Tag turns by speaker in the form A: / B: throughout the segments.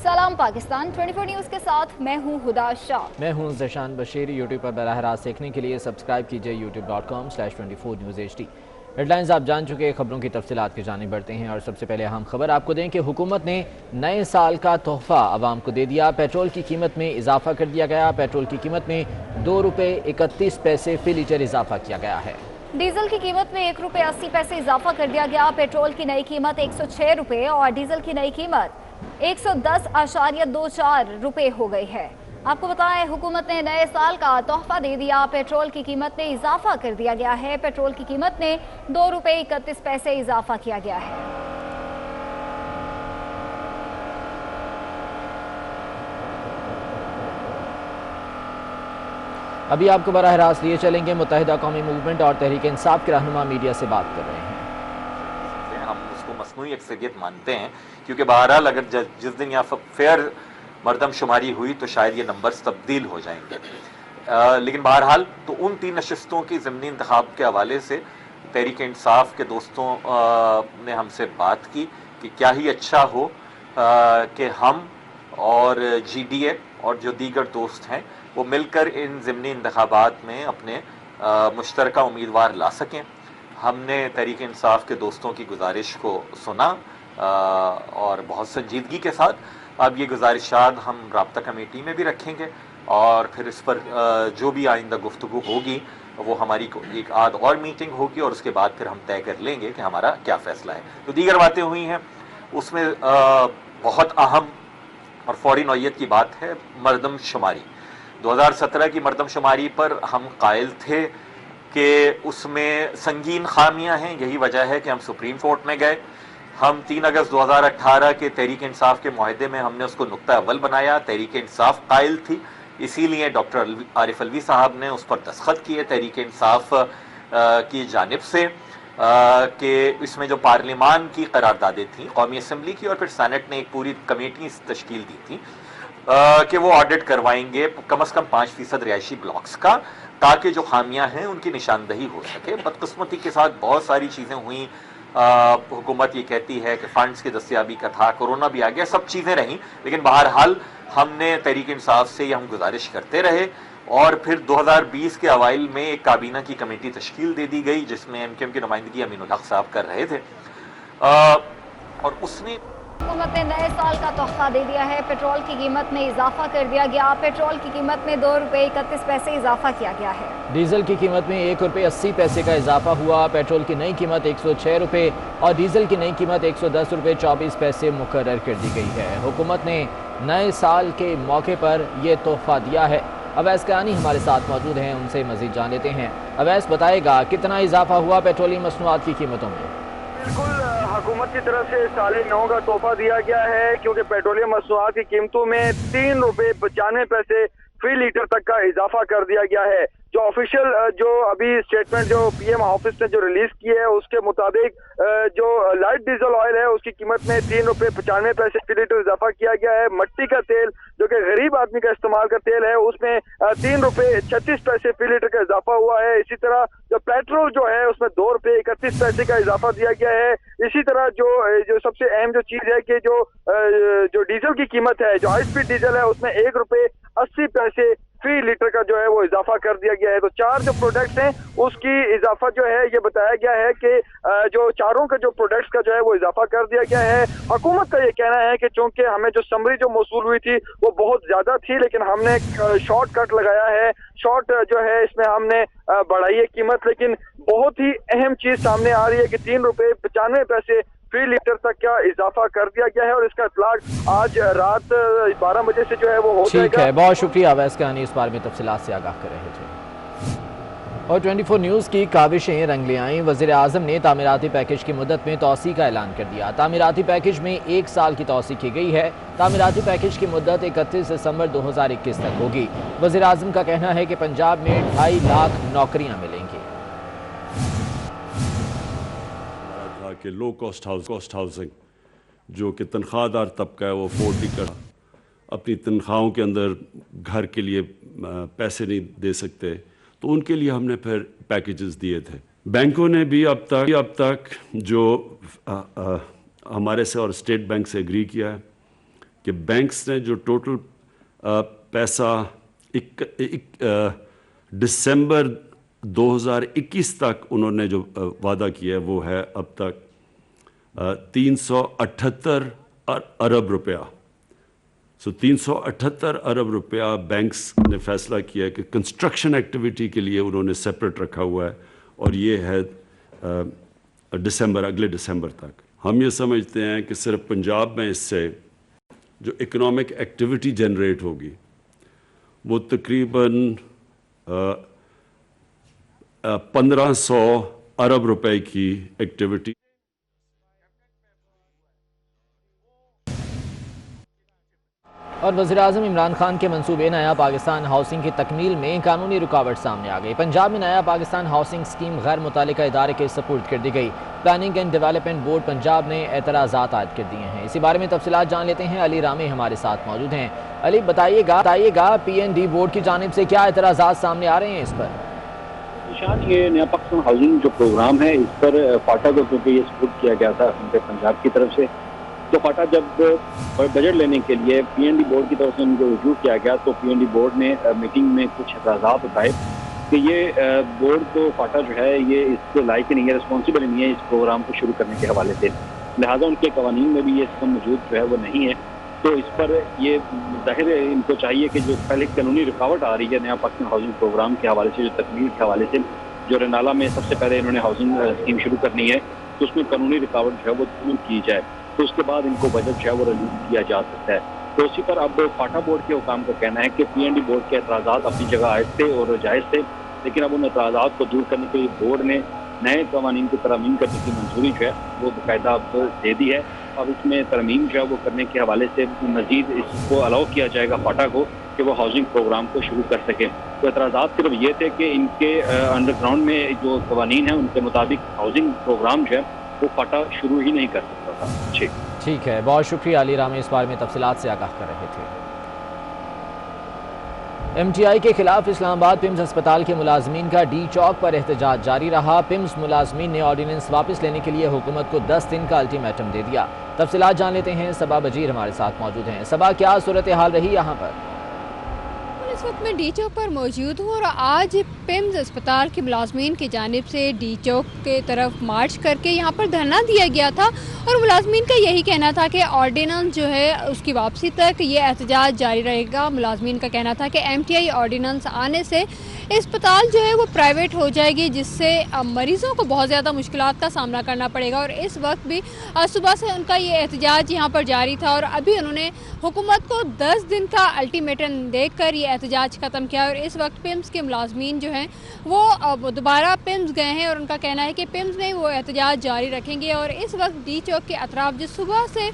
A: सलाम पाकिस्तान 24 न्यूज़ के साथ मैं हूं हुदा शाह।
B: मैं हूं ज़शान बशीर। यूट्यूब पर बराह रास्त देखने के लिए सब्सक्राइब कीजिए youtube.com/24 News HD। हेडलाइंस आप जान चुके, खबरों की तफसीलात की जानिब बढ़ते हैं और सबसे पहले अहम खबर आपको दें कि हुकूमत ने नए साल का तोहफा आवाम को दे दिया। पेट्रोल की कीमत में इजाफा कर दिया गया। पेट्रोल की कीमत में ₹2.31 फी लीटर इजाफा किया गया है।
A: डीजल की कीमत में ₹1.80 इजाफा कर दिया गया। पेट्रोल की नई कीमत ₹106 और डीजल की नई कीमत ₹110.24 हो गई है। आपको बताएं, हुकूमत ने नए साल का तोहफा दे दिया। पेट्रोल की कीमत में इजाफा कर दिया गया है। पेट्रोल की कीमत में ₹2.31 इजाफा किया गया है।
B: अभी आपको बराह रास्त लिए चलेंगे। मुत्तहिदा कौमी मूवमेंट और तहरीक इंसाफ के रहनुमा मीडिया से बात कर रहे हैं।
C: हम उसको मसनूई अक्सरियत मानते हैं, क्योंकि बहरहाल अगर जिस दिन यहाँ फेयर मरदमशुमारी हुई तो शायद ये नंबर्स तब्दील हो जाएंगे। लेकिन बहरहाल तो उन 3 नशिस्तों की ज़मीनी इंतखाब के हवाले से तहरीक इंसाफ के दोस्तों ने हमसे बात की कि क्या ही अच्छा हो कि हम और GDA और जो दीगर दोस्त हैं वो मिलकर इन ज़मीनी इंतखाबात में अपने मुश्तरका उम्मीदवार ला सकें। हमने तहरीक इंसाफ के दोस्तों की गुजारिश को सुना और बहुत संजीदगी के साथ अब ये गुजारिशात हम राब्ता कमेटी में भी रखेंगे और फिर इस पर जो भी आइंदा गुफ्तगू होगी वो हमारी एक आध और मीटिंग होगी और उसके बाद फिर हम तय कर लेंगे कि हमारा क्या फ़ैसला है। तो दीगर बातें हुई हैं, उसमें बहुत अहम और फौरी नौयत की बात है मरदमशुमारी। 2017 की मरदमशुमारी पर हम कायल थे कि उसमें संगीन खामियां हैं। यही वजह है कि हम सुप्रीम कोर्ट में गए। हम 3 अगस्त 2018 के तहरीक इंसाफ के मुआहदे में हमने उसको नुक्ता अव्वल बनाया। तहरीक इंसाफ कायल थी, इसीलिए डॉक्टर आरिफ अलवी साहब ने उस पर दस्तखत किए तहरीक इंसाफ की जानिब से कि इसमें जो पार्लिमान की करारदादें थी, कौमी असम्बली की और फिर सेनेट ने एक पूरी कमेटी तश्कील दी थी कि वो ऑडिट करवाएंगे कम से कम 5% रिहायशी ब्लॉक्स का, ताकि जो खामियां हैं उनकी निशानदही हो सके। बदकिस्मती के साथ बहुत सारी चीज़ें हुई। हुकूमत ये कहती है कि फंड्स की दस्तियाबी का था, कोरोना भी आ गया, सब चीज़ें रहीं, लेकिन बहरहाल हमने तहरीक इंसाफ से ये हम गुजारिश करते रहे और फिर 2020 के अवाइल में एक काबीना की कमेटी तश्कील दे दी गई जिसमें MKM की नुमाइंदगी अमीनुल हक साहब कर रहे थे और उसने
A: हुकूमत ने नए साल का तोहफा दे दिया है। पेट्रोल की कीमत में इजाफा कर दिया गया। पेट्रोल की कीमत में ₹2.31 इजाफा किया गया है।
B: डीजल की कीमत में ₹1.80 का इजाफा हुआ। पेट्रोल की नई कीमत ₹106 और डीजल की नई कीमत ₹110.24 मुकर्रर कर दी गई है। हुकूमत ने नए साल के मौके पर यह तोहफा दिया है। अवैस कानी हमारे साथ मौजूद हैं, उनसे मजीद जान लेते हैं। अवैस, बताएगा कितना इजाफा हुआ पेट्रोलियम मसनूआत की कीमतों में?
D: बिल्कुल, हुकूमत की तरफ से साले 9 का तोहफा दिया गया है, क्योंकि पेट्रोलियम मसनूआत की कीमतों में ₹3.95 फी लीटर तक का इजाफा कर दिया गया है। जो ऑफिशियल जो अभी स्टेटमेंट जो PM ऑफिस ने जो रिलीज की है उसके मुताबिक जो लाइट डीजल ऑयल है उसकी कीमत में ₹3.95 फी लीटर इजाफा किया गया है। मट्टी का तेल जो कि गरीब आदमी का इस्तेमाल का तेल है उसमें ₹3.36 फी लीटर का इजाफा हुआ है। इसी तरह जो पेट्रोल जो है उसमें ₹2.31 का इजाफा दिया गया है। इसी तरह जो सबसे अहम जो चीज है कि जो डीजल की कीमत है, जो हाई स्पीड डीजल है उसमें ₹1.80 फी लीटर का जो है वो इजाफा कर दिया गया है। तो 4 जो प्रोडक्ट्स हैं उसकी इजाफा जो है ये बताया गया है कि जो चारों के जो प्रोडक्ट्स का जो है वो इजाफा कर दिया गया है। हुकूमत का ये कहना है कि चूंकि हमें जो समरी जो मौसूल हुई थी वो बहुत ज्यादा थी, लेकिन हमने शॉर्ट कट लगाया है। शॉर्ट जो है इसमें हमने बढ़ाई है कीमत, लेकिन बहुत ही अहम चीज सामने आ रही है कि ₹3.95 फी लीटर तक का इजाफा कर दिया गया है और इसका इतलाक आज रात 12 बजे से जो है वो हो जाएगा।
B: ठीक है, बहुत शुक्रिया अवैस कानी इस बारे में तफसीलात से आगाह कर रहे थे। और 24 न्यूज़ की काविशें रंग ले आईं। वज़ीर आज़म ने तामीराती पैकेज की मुद्दत में तौसी का ऐलान कर दिया। तामीराती पैकेज में 1 साल की तौसी की गई है। तामीराती पैकेज की मुद्दत 31 दिसंबर 2021 तक होगी। वज़ीर आज़म का कहना है कि पंजाब में 2.5 लाख नौकरियां मिलेंगी।
E: कि लो कॉस्ट हाउसिंग जो कि तनख्वाहदार तबका है वो अफोर्ड नहीं कर अपनी तनख्वाहों के अंदर घर के लिए पैसे नहीं दे सकते, तो उनके लिए हमने फिर पैकेजेस दिए थे। बैंकों ने भी अब तक जो हमारे से और स्टेट बैंक से एग्री किया है कि बैंक्स ने जो टोटल पैसा दिसंबर 2021 तक उन्होंने जो वादा किया है वो है अब तक 378 अरब रुपया। सो 378 अरब रुपया बैंक्स ने फैसला किया कि कंस्ट्रक्शन एक्टिविटी के लिए उन्होंने सेपरेट रखा हुआ है, और ये है अगले दिसंबर तक। हम ये समझते हैं कि सिर्फ पंजाब में इससे जो इकोनॉमिक एक्टिविटी जनरेट होगी वो तकरीबन 1500 अरब रुपए की एक्टिविटी।
B: और वज़ीर-ए-आज़म इमरान खान के मंसूबे नया पाकिस्तान हाउसिंग की तकमील में कानूनी रुकावट सामने आ गई। पंजाब में नया पाकिस्तान हाउसिंग स्कीम गैर मुतालिका इदारे के सपुर्द कर दी गई। Planning and development board Punjab ने एतराज़ात आयद कर दिए हैं। इसी बारे में तफसीलात जान लेते हैं। अली रामी हमारे साथ मौजूद हैं। अली बताइएगा PND बोर्ड की जानिब से क्या एतराज़ात सामने आ रहे हैं इस पर?
F: निशान, ये नया पाकिस्तान हाउसिंग जो प्रोग्राम है इस पर फाटा को क्योंकि ये सपोर्ट किया गया था पंजाब की तरफ से, तो फाटा जब बजट लेने के लिए PND बोर्ड की तरफ से उनको रिव्यू किया गया तो PND बोर्ड ने मीटिंग में कुछ एतराज़ात बताए कि ये बोर्ड तो फाटा जो है ये इसके लायक नहीं है, रिस्पॉन्सिबल नहीं है इस प्रोग्राम को शुरू करने के हवाले से, लिहाजा उनके कवानीन में भी ये सब मौजूद जो है वो नहीं है। तो इस पर ये जाहिर है इनको चाहिए कि जो पहले कानूनी रुकावट आ रही है नया पाकिस्तान हाउसिंग प्रोग्राम के हवाले से, जो तकमील के हवाले से, जो रनाला में सबसे पहले इन्होंने हाउसिंग स्कीम शुरू करनी है तो उसमें कानूनी रुकावट जो है वो दूर की जाए, तो उसके बाद इनको बजट जो है वो रिलीज किया जा सकता है। तो उसी पर अब फाटा बोर्ड के हुकाम का कहना है कि PND बोर्ड के एतराज़ात अपनी जगह आए थे और जायज़ थे, लेकिन अब उन एतराज़ात को दूर करने के लिए बोर्ड ने नए कवानीन की तरमीम करने की मंजूरी जो है वो बाकायदा अब दे दी है। अब इसमें तरमीम जो है वो करने के हवाले से मज़ीद इसको अलाउ किया जाएगा फाटा को कि वो हाउसिंग प्रोग्राम को शुरू कर सकें। तो एतराज़ात सिर्फ ये थे कि इनके अंडरग्राउंड में जो कवानीन हैं उनके मुताबिक हाउसिंग प्रोग्राम जो है वो फाटा शुरू ही नहीं कर सकता था।
B: ठीक है, बहुत शुक्रिया अली रामी, इस बारे में तफसीलात से आगाह कर रहे थे। MTI के खिलाफ इस्लामाबाद पिम्स अस्पताल के मुलाजमीन का D चौक पर एहतजाज जारी रहा। पिम्स मुलाजमीन ने ऑर्डिनेंस वापस लेने के लिए हुकूमत को 10 दिन का अल्टीमेटम दे दिया। तफसीलात जान लेते हैं। सबा बजीर हमारे साथ मौजूद हैं। सबा, क्या सूरत हाल रही यहाँ पर?
G: इस वक्त मैं D चौक पर मौजूद हूँ और आज पिम्स अस्पताल के मुलाजमीन की जानिब से D चौक के तरफ मार्च करके यहाँ पर धरना दिया गया था और मुलाजमीन का यही कहना था कि ऑर्डिनेंस जो है उसकी वापसी तक ये एहतजाज जारी रहेगा। मुलाजमीन का कहना था कि MTI ऑर्डिनेंस आने से अस्पताल जो है वो प्राइवेट हो जाएगी, जिससे मरीज़ों को बहुत ज़्यादा मुश्किलात का सामना करना पड़ेगा। और इस वक्त भी सुबह से उनका ये एहतजाज यहाँ पर जारी था और अभी उन्होंने हुकूमत को 10 दिन का अल्टीमेटम देकर ये एहतजाज ख़त्म किया। और इस वक्त पिम्स के मुलाजमीन जो हैं वो दोबारा पिम्स गए हैं और उनका कहना है कि पिम्स में वो एहतजाज जारी रखेंगे। और इस वक्त D चौक के अतराफ जो सुबह से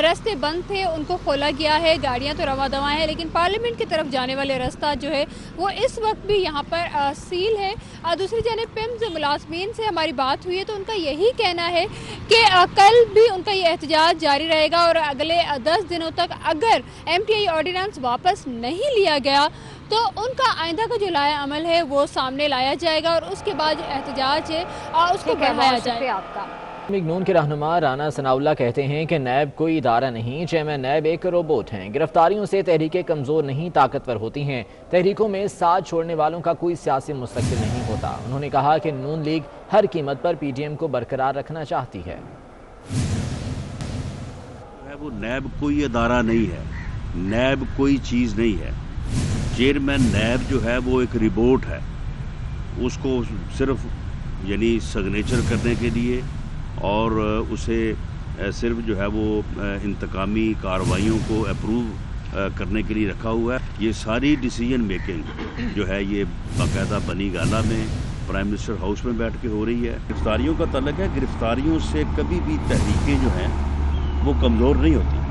G: रास्ते बंद थे उनको खोला गया है, गाड़ियाँ तो रवा दवा हैं, लेकिन पार्लियामेंट की तरफ जाने वाले रास्ता जो है वो इस वक्त भी यहाँ पर सील है। दूसरी जानिब पिम्स मुलाजमीन से हमारी बात हुई है तो उनका यही कहना है कि कल भी उनका ये एहतजाज जारी रहेगा और अगले 10 दिनों तक अगर MTI ऑर्डिनेंस वापस नहीं लिया गया तो उनका आइंदा का जो लाया अमल है वो सामने लाया जाएगा और उसके बाद जो एहतजाज है उसको बढ़ाया जाएगा। आपका
B: नून के रहनुमा राना सनाउल्लाह कहते हैं कि नैब कोई इदारा नहीं, चेयरमैन नैब एक रोबोट हैं। गिरफ्तारियों से तहरीकें कमज़ोर नहीं ताकतवर होती हैं। तहरीकों में साथ छोड़ने वालों का कोई सियासी मुस्तक़बिल नहीं होता। उन्होंने कहा कि नून लीग हर कीमत पर PTM को बरकरार रखना चाहती है।
H: वो नैब कोई इदारा नहीं है, नैब कोई चीज़ नहीं है। चेयरमैन नैब जो है वो एक रिपोर्ट है, उसको सिर्फ यानी सिग्नेचर करने के लिए और उसे सिर्फ जो है वो इंतकामी कार्रवाइयों को अप्रूव करने के लिए रखा हुआ है। ये सारी डिसीजन मेकिंग जो है ये बाकायदा बनी गाला में प्राइम मिनिस्टर हाउस में बैठ के हो रही है। गिरफ्तारियों का तल्लुक है, गिरफ्तारियों से कभी भी तहरीकें जो हैं वो कमज़ोर नहीं होती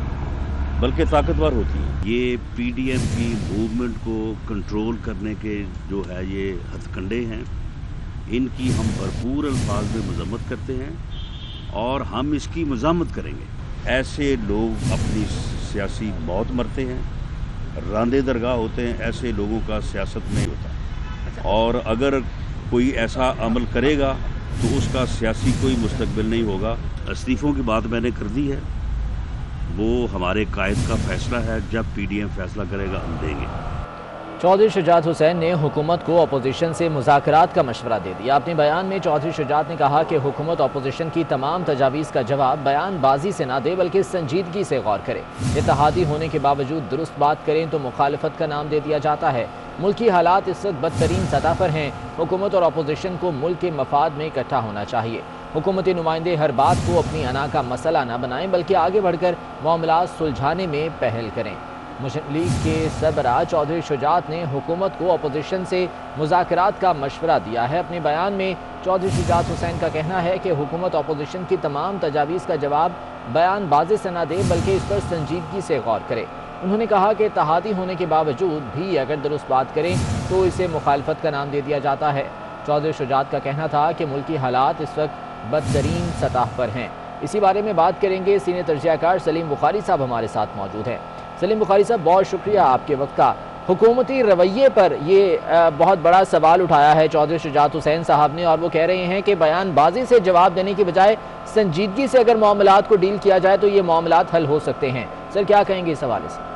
H: बल्कि ताकतवर होती हैं। ये PDM की मूवमेंट को कंट्रोल करने के जो है ये हथकंडे हैं, इनकी हम भरपूर अल्फाज में मजम्मत करते हैं और हम इसकी मज़म्मत करेंगे। ऐसे लोग अपनी सियासी मौत मरते हैं, रांदे दरगाह होते हैं, ऐसे लोगों का सियासत में होता। और अगर कोई ऐसा अमल करेगा तो उसका सियासी कोई मुस्तकबिल नहीं होगा। इस्तीफ़ों की बात मैंने कर दी है, वो हमारे कायद का फैसला है, जब PDM फैसला करेगा हम देंगे।
B: चौधरी शुजात हुसैन ने हुकूमत को अपोजिशन से मुज़ाकरात का मशवरा दे दिया। अपने बयान में चौधरी शुजात ने कहा कि हुकूमत अपोजिशन की तमाम तजावीज़ का जवाब बयानबाजी से ना दे बल्कि संजीदगी से गौर करे। इत्तेहादी होने के बावजूद दुरुस्त बात करें तो मुखालफत का नाम दे दिया जाता है। मुल्की हालात इस वक्त बदतरीन सतह पर हैं। हुकूमत और अपोजिशन को मुल्क के मफाद में इकट्ठा होना चाहिए। हुकूमती नुमाइंदे हर बात को अपनी अना का मसला न बनाएं बल्कि आगे बढ़कर मामलात सुलझाने में पहल करें। मुस्लिम लीग के सरबरा चौधरी शुजात ने हुकूमत को अपोजिशन से मुज़ाकरात का मशवरा दिया है। अपने बयान में चौधरी शुजात हुसैन का कहना है कि हुकूमत अपोजिशन की तमाम तजावीज़ का जवाब बयानबाजी से न दे बल्कि इस पर संजीदगी से गौर करे। उन्होंने कहा कि इत्तेहादी होने के बावजूद भी अगर दुरुस्त बात करें तो इसे मुखालफत का नाम दे दिया जाता है। चौधरी शुजात का कहना था कि मुल्की हालात इस वक्त बदतरीन सतह पर हैं। इसी बारे में बात करेंगे। सीनियर तजज़ियाकार सलीम बुखारी साहब हमारे साथ मौजूद हैं। सलीम बुखारी साहब, बहुत शुक्रिया आपके वक्त का। हुकूमती रवैये पर ये बहुत बड़ा सवाल उठाया है चौधरी शुजात हुसैन साहब ने, और वो कह रहे हैं कि बयानबाजी से जवाब देने की बजाय संजीदगी से अगर मामलात को डील किया जाए तो ये मामलात हल हो सकते हैं। सर, क्या कहेंगे इस हवाले से?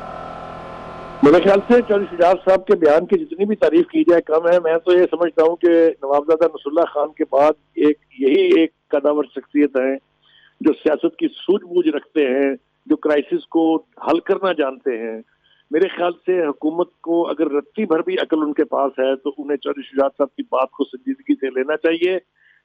I: मेरे ख्याल से चौधरी शुजात साहब के बयान की जितनी भी तारीफ की जाए कम है। मैं तो ये समझता हूँ कि नवाबजादा नसरुल्लाह खान के बाद यही एक कदावर शख्सियत है जो सियासत की सूझबूझ रखते हैं, जो क्राइसिस को हल करना जानते हैं। मेरे ख्याल से हुकूमत को अगर रत्ती भर भी अकल उनके पास है तो उन्हें चौधरी शुजात साहब की बात को संजीदगी से लेना चाहिए।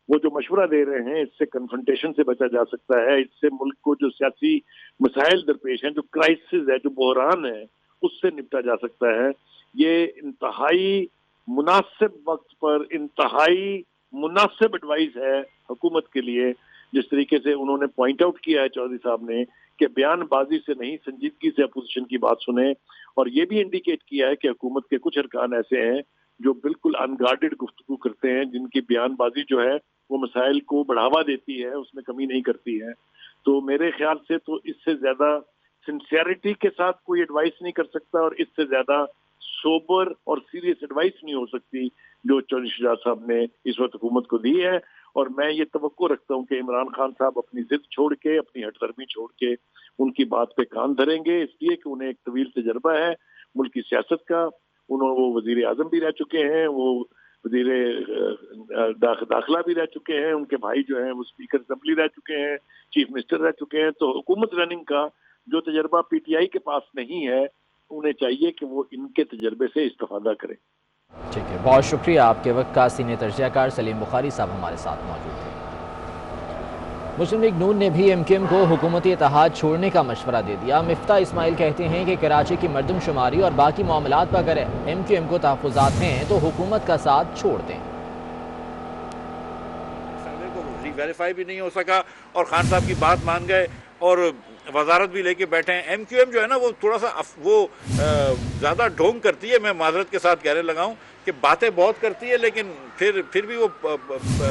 I: वो जो मशवरा दे रहे हैं इससे कन्फ्रंटेशन से बचा जा सकता है। इससे मुल्क को जो सियासी मसाइल दरपेश हैं, जो क्राइसिस है, जो बहरान है, उससे निपटा जा सकता है। ये इंतहाई मुनासिब वक्त पर इंतहाई मुनासिब एडवाइस है हुकूमत के लिए। जिस तरीके से उन्होंने पॉइंट आउट किया है चौधरी साहब ने कि बयानबाजी से नहीं संजीदगी से अपोजिशन की बात सुने, और ये भी इंडिकेट किया है कि हुकूमत के कुछ अरकान ऐसे हैं जो बिल्कुल अनगार्डेड गुफ्तगू करते हैं, जिनकी बयानबाजी जो है वो मसाइल को बढ़ावा देती है, उसमें कमी नहीं करती है। तो मेरे ख्याल से तो इससे ज्यादा सिंसियरिटी के साथ कोई एडवाइस नहीं कर सकता और इससे ज्यादा सोबर और सीरियस एडवाइस नहीं हो सकती जो चौधरी शुजात साहब ने इस वक्त हुकूमत को दी है। और मैं ये तवक्को रखता हूँ कि इमरान खान साहब अपनी जिद छोड़ के, अपनी हटदर्मी छोड़ के उनकी बात पे कान धरेंगे, इसलिए कि उन्हें एक तवील तजर्बा है मुल्क की सियासत का। वो वजीर आजम भी रह चुके हैं, वो वजीर दाखिला भी रह चुके हैं, उनके भाई जो हैं वो स्पीकर असेंबली रह चुके हैं, चीफ मिनिस्टर रह चुके हैं। तो हुकूमत रनिंग का जो तजर्बा PTI के पास नहीं है, उन्हें चाहिए कि वो इनके तजर्बे से इस्तेफादा करें।
B: ठीक है, बहुत शुक्रिया आपके वक्त का। सीनियर तजज़ियाकार सलीम बुखारी साहब हमारे साथ मौजूद थे। मुस्लिम लीग नून ने भी MQM को हुकूमती इत्तेहाद छोड़ने का मशवरा दे दिया। मिफ्ता इस्माइल कहते हैं कि कराची की मरदमशुमारी और बाकी मामलात पर अगर MQM को तहफ़्फ़ुज़ात हैं तो हुकूमत का साथ छोड़ दें।
J: वेरीफाई भी नहीं हो सका और खान साहब की बात मान गए और वजारत भी लेके बैठे हैं। MQM जो है ना वो थोड़ा सा ज़्यादा ढोंग करती है। मैं माजरत के साथ कहने लगा हूँ कि बातें बहुत करती है लेकिन फिर भी वो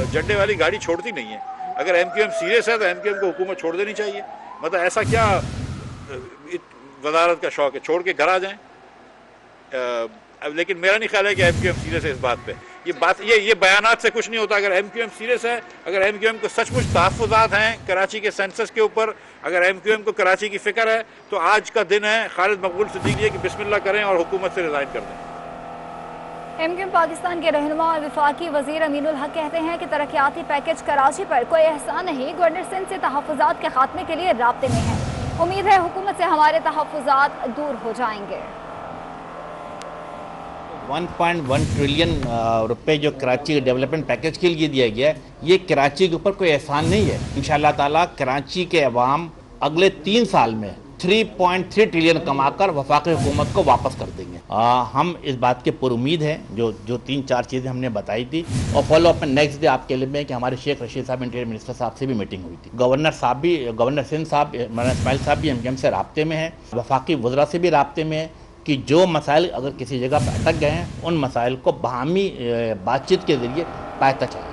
J: झंडे वाली गाड़ी छोड़ती नहीं है। अगर MQM सीरियस है तो MQM को हुकूमत छोड़ देनी चाहिए। मतलब ऐसा क्या वजारत का शौक है, छोड़ के घर आ जाएं। लेकिन मेरा नहीं ख्याल है कि MQM सीरियस है इस बात पे। ये बयानात से कुछ नहीं होता। अगर MQM सीरियस है, अगर MQM को सचमुच तहफ़्फ़ुज़ात हैं कराची के सेंसस के ऊपर, अगर MQM को कराची की फिक्र है तो आज का दिन है खालिद मकबूल सिद्दीकी कि बिस्मिल्लाह करें और हुकूमत से रिज़ाइन कर दें।
A: MQM पाकिस्तान के रहनुमा और वफाकी वजीर अमीनुल हक कहते हैं कि तरक्याती पैकेज कराची पर कोई एहसान नहीं, गवर्नर सिंध से तहफ़्फ़ुज़ात के खात्मे के लिए राब्ते में है। उम्मीद है हुकूमत से हमारे तहफ़्फ़ुज़ात दूर हो जाएंगे।
K: 1.1 ट्रिलियन रुपए जो कराची के डेवलपमेंट पैकेज के लिए दिया गया है, ये कराची के ऊपर कोई एहसान नहीं है। इंशाअल्लाह ताला कराची के अवाम अगले 3 साल में 3.3 ट्रिलियन कमाकर वफाकी हुकूमत को वापस कर देंगे। हम इस बात के पर उम्मीद हैं जो 3-4 चीज़ें हमने बताई थी। और फॉलो अप में नेक्स्ट डे आपके लिए में कि हमारे शेख रशीद साहब इंटीरियर मिनिस्टर साहब से भी मीटिंग हुई थी। गवर्नर सिंध साहब मौलाना इस्माइल साहब भी MQM से राब्ते में हैं, वफाकी वज़रा से भी राब्ते में है कि जो मसाइल अगर किसी जगह पर अटक गए हैं उन मसाइल को बाहमी बातचीत के जरिए पाया चाहिए।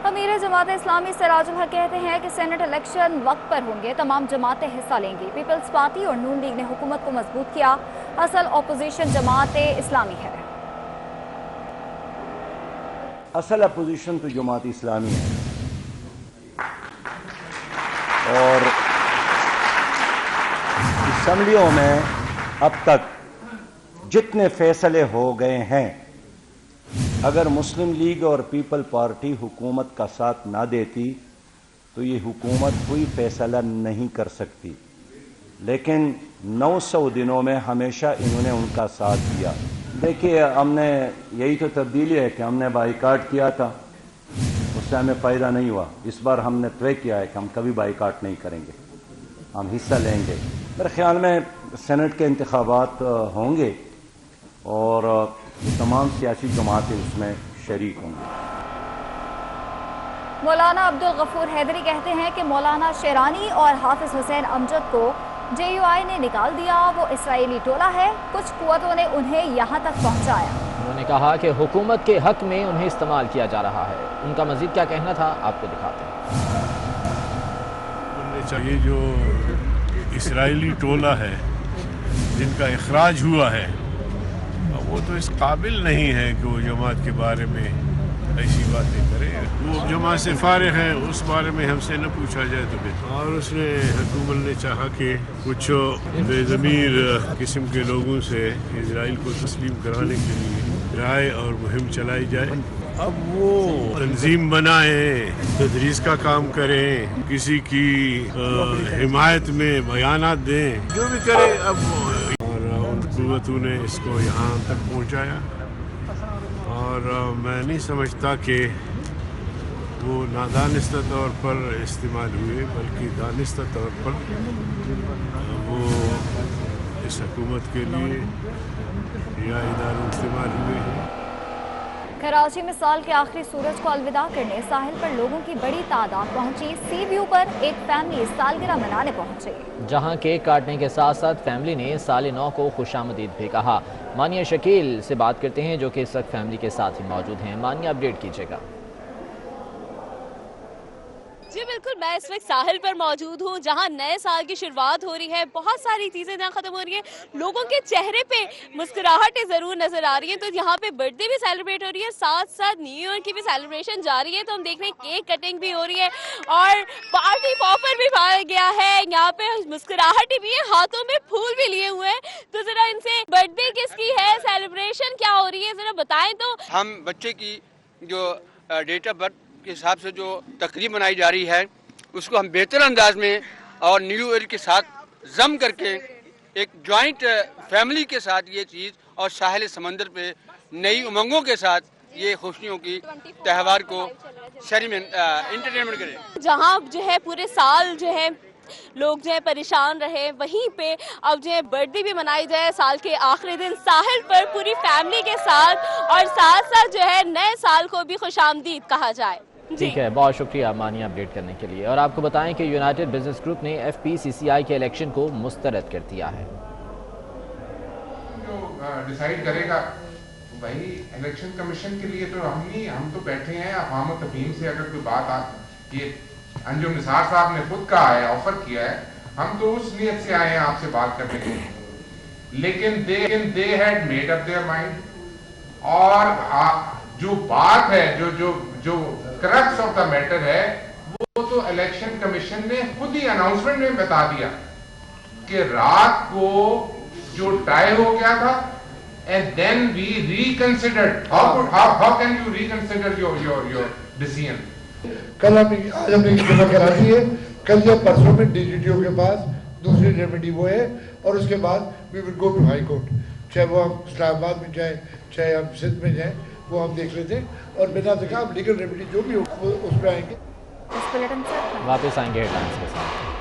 A: अमीर जमात इस्लामी सिराजुल हक कहते हैं कि सेनेट इलेक्शन वक्त पर होंगे, तमाम जमातें हिस्सा लेंगी। पीपल्स पार्टी और नून लीग ने हुकूमत को मजबूत किया, असल अपोजिशन जमात इस्लामी है।
L: असल अपोजिशन तो जमात इस्लामी है और اسمبلیوں میں اب تک جتنے فیصلے ہو گئے ہیں، اگر مسلم لیگ اور پیپل پارٹی حکومت کا ساتھ نہ دیتی تو یہ حکومت کوئی فیصلہ نہیں کر سکتی، لیکن 900 دنوں میں ہمیشہ انہوں نے ان کا ساتھ دیا۔ دیکھیے، ہم نے یہی تو تبدیلی ہے کہ ہم نے بائیکاٹ کیا تھا، اس سے ہمیں فائدہ نہیں ہوا۔ اس بار ہم نے طے کیا ہے کہ ہم کبھی بائیکاٹ نہیں کریں گے، ہم حصہ لیں گے۔ میرے خیال میں سینٹ کے انتخابات ہوں گے اور تمام سیاسی جماعتیں اس میں شریک ہوں گی۔
A: مولانا عبدالغفور حیدری کہتے ہیں کہ مولانا شیرانی اور حافظ حسین امجد کو JUI نے نکال دیا، وہ اسرائیلی ٹولہ ہے، کچھ قوتوں نے انہیں یہاں تک پہنچایا۔
B: انہوں نے کہا کہ حکومت کے حق میں انہیں استعمال کیا جا رہا ہے۔ ان کا مزید کیا کہنا تھا، آپ کو دکھاتے ہیں۔
M: یہ جو اسرائیلی ٹولہ ہے جن کا اخراج ہوا ہے، وہ تو اس قابل نہیں ہے کہ وہ جماعت کے بارے میں ایسی باتیں کرے۔ وہ جماعت سے فارغ ہے، اس بارے میں ہم سے نہ پوچھا جائے تو بہتر۔ اور اس نے حکومت نے چاہا کہ کچھ بے ضمیر قسم کے لوگوں سے اسرائیل کو تسلیم کرانے کے لیے رائے اور مہم چلائی جائے۔ اب وہ تنظیم بنائیں، تدریس کا کام کریں، کسی کی حمایت میں بیانات دیں، جو بھی کرے۔ اب اور ان قوتوں نے اس کو یہاں تک پہنچایا، اور میں نہیں سمجھتا کہ وہ نادانستہ طور پر استعمال ہوئے، بلکہ دانستہ طور پر وہ اس حکومت کے لیے یا اداروں استعمال ہوئے ہیں۔
A: کراچی میں سال کے آخری سورج کو الوداع کرنے ساحل پر لوگوں کی بڑی تعداد پہنچی۔ سی ویو پر ایک فیملی سالگرہ منانے پہنچے، جہاں
B: کیک کاٹنے کے ساتھ ساتھ فیملی نے سال نو کو خوش آمدید بھی کہا۔ مانیہ شکیل سے بات کرتے ہیں جو کہ اس وقت فیملی کے ساتھ ہی موجود ہیں۔ مانیہ، اپڈیٹ کیجیے گا۔
N: جی بالکل، میں اس وقت ساحل پر موجود ہوں جہاں نئے سال کی شروعات ہو رہی ہے، بہت ساری چیزیں جہاں ختم ہو رہی ہیں، لوگوں کے چہرے پہ مسکراہٹیں ضرور نظر آ رہی ہیں۔ تو یہاں پہ برتھ ڈے بھی سیلیبریٹ ہو رہی ہے، ساتھ ساتھ نیو ایئر کی بھی سیلیبریشن جاری ہے۔ تو ہم دیکھ رہے ہیں کیک کٹنگ بھی ہو رہی ہے اور پارٹی پاپر بھی پایا گیا ہے، یہاں پہ مسکراہٹیں بھی ہیں، ہاتھوں میں پھول بھی لیے ہوئے ہیں۔ تو ذرا ان سے برتھ ڈے کس کی ہے، سیلیبریشن کیا ہو رہی ہے، ذرا بتائیں۔ تو
O: ہم بچے کی جو ڈیٹ آف برتھ کے حساب سے جو تقریب منائی جا رہی ہے، اس کو ہم بہتر انداز میں اور نیو ایئر کے ساتھ ضم کر کے ایک جوائنٹ فیملی کے ساتھ یہ چیز اور ساحل سمندر پہ نئی امنگوں کے ساتھ یہ خوشیوں کی تہوار کو انٹرٹینمنٹ کریں۔
N: جہاں جو ہے پورے سال جو ہے لوگ جو ہے پریشان رہے، وہیں پہ اب جو ہے برتھ ڈے بھی منائی جائے سال کے آخری دن ساحل پر پوری فیملی کے ساتھ، اور ساتھ ساتھ جو ہے نئے سال کو بھی خوش آمدید کہا جائے۔
B: ٹھیک ہے، بہت شکریہ مانیہ اپڈیٹ کرنے کے لیے۔ اور آپ کو بتائیں کہ یونائٹڈ بزنس گروپ نے FPCCI کے الیکشن کو مسترد کر دیا ہے۔
P: جو ڈیسائیڈ کرے گا بھائی الیکشن کمیشن کے لیے تو ہم تو بیٹھے ہیں عوام و تفہیم سے۔ اگر کوئی بات یہ انجم نثار صاحب نے خود کہا ہے، آفر کیا ہے، ہم تو اس نیت سے آئے ہیں آپ سے بات کرنے کے لیے، لیکن they had made up their mind۔ اور جو بات ہے، جو کرکس آف دا میٹر ہے، وہ تو الیکشن کمیشن نے خود ہی اناؤنسمنٹ میں بتا دیا کہ رات کو جو ٹائی ہو گیا تھا and then we reconsidered. How can you reconsider your decision?
Q: کل آج ہم نے جمع کرا دی ہے، کل یا پرسوں میں DGTO کے پاس دوسری ریمیڈی وہ ہے، اور اس کے بعد we will go to high court، چاہے وہ ہم اسلام آباد میں جائیں چاہے ہم سندھ میں جائیں، وہ ہم دیکھ لیتے ہیں، اور بنا دیکھا ہم لیگل ریمیڈی جو بھی ہو اس پہ آئیں گے۔
B: واپس آئیں گے ہیڈ لائنز کے ساتھ۔